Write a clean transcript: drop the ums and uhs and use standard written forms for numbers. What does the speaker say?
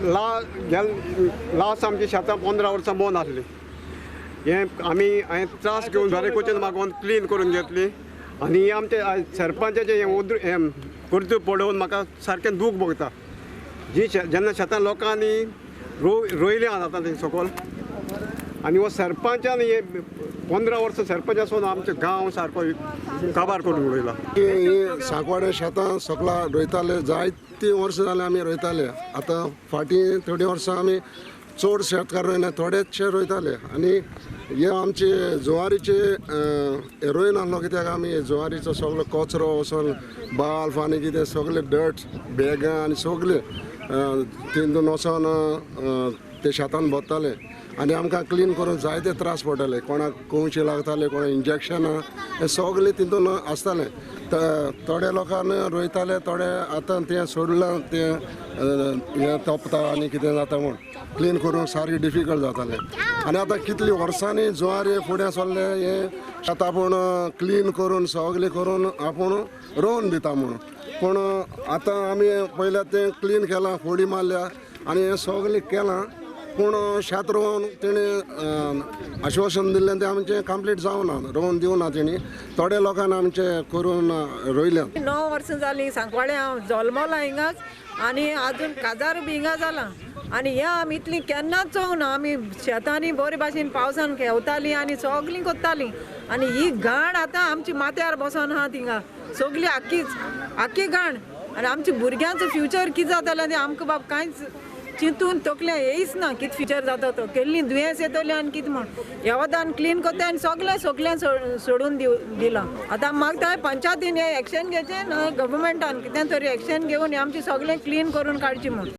Last आमची शेतां 15 वर्सां बंद आसली. हे आमी हांवें त्रास घेवन घरा क्वेश्चन मागोवन क्लीन करून घेतली आनी हे आमचे सरपंचाचे हें कर्ज पडोवन म्हाका सारकें दूख भोगता. जेन्ना शेतां लोकांनी रोयलें आतां थंय सकयल आनी हो सरपंचान हे 15 वर्सां सरपंच आसून आमचे गांव सारको काबार करून उडयला. ही सांकवाडे शेतां सकला रोयताले जायतीं वर्सां जालें आमी रोयताले. आतां फाटीं थोडीं वर्सां आमी चड शेतकार रोयना थोडेशे रोयताले आनी हे आमचे जुवारीचे रोयन आहलो कित्याक आमी जुवारीचो सगळो कचरो वचोन बाल्फ आनी कितें सगळे डर्ट बॅगां आनी सगळे तितून वचोन ते शेतान भरताले आनी आमकां क्लीन करून जायते त्रास पडटाले. कोणाक कोवचे लागताले, कोणाक इंजेक्शनां हे सगळे तितून आसताले. थोडे लोकांनी रोयताले, थोडे आतां तें सोडलां तें हें तोपता आनी कितें जाता म्हूण क्लीन करून सारकें डिफिकल्ट जातालें. आनी आतां कितलीं वर्सांनी जुवारी फुडें सरले हे शेतां आपूण क्लीन करून सगळें करून आपूण रोवन दिता म्हूण. पूण आतां आमी पयल्या तें क्लीन केलां, फोडी मारल्या आनी हें सगळें केलां. पूण शेत रोवन तेणें आश्वासन दिल्लें तें आमचें कंप्लीट जावना, रोवन दिवना तेणी. थोड्या लोकांनी आमचें करून रोयल्या. 9 वर्सां जालीं सांकवाडे हांव जल्मलां हिंगाच आनी आजून काजार बी हिंगा जालां आनी हें आमी इतलीं केन्नाच चोवना. आमी शेतांनी बरे भाशेन पावसान खेवतालीं आनी सगलीं कोत्तालीं आनी ही घाण आतां आमच्या माथ्यार बसोन आहा थिंगा सगळी आख्खी घाण. आनी आमच्या भुरग्यांचो फ्युचर कितें जातालें तें आमकां बाब कांयच चिंतून तकलें येयच ना कितें फ्युचर जाता तो. केल्लीं दुयेंस येतली आनी कितें म्हण येवदान क्लीन कोत्ताय आनी सगळें सोडून दिलां. आतां मागता पंचायतीन हे एक्शन घेवचें गव्हर्मेंटान कितें तरी एक्शन घेवन आमचें सगळें क्लीन करून काडचें म्हूण.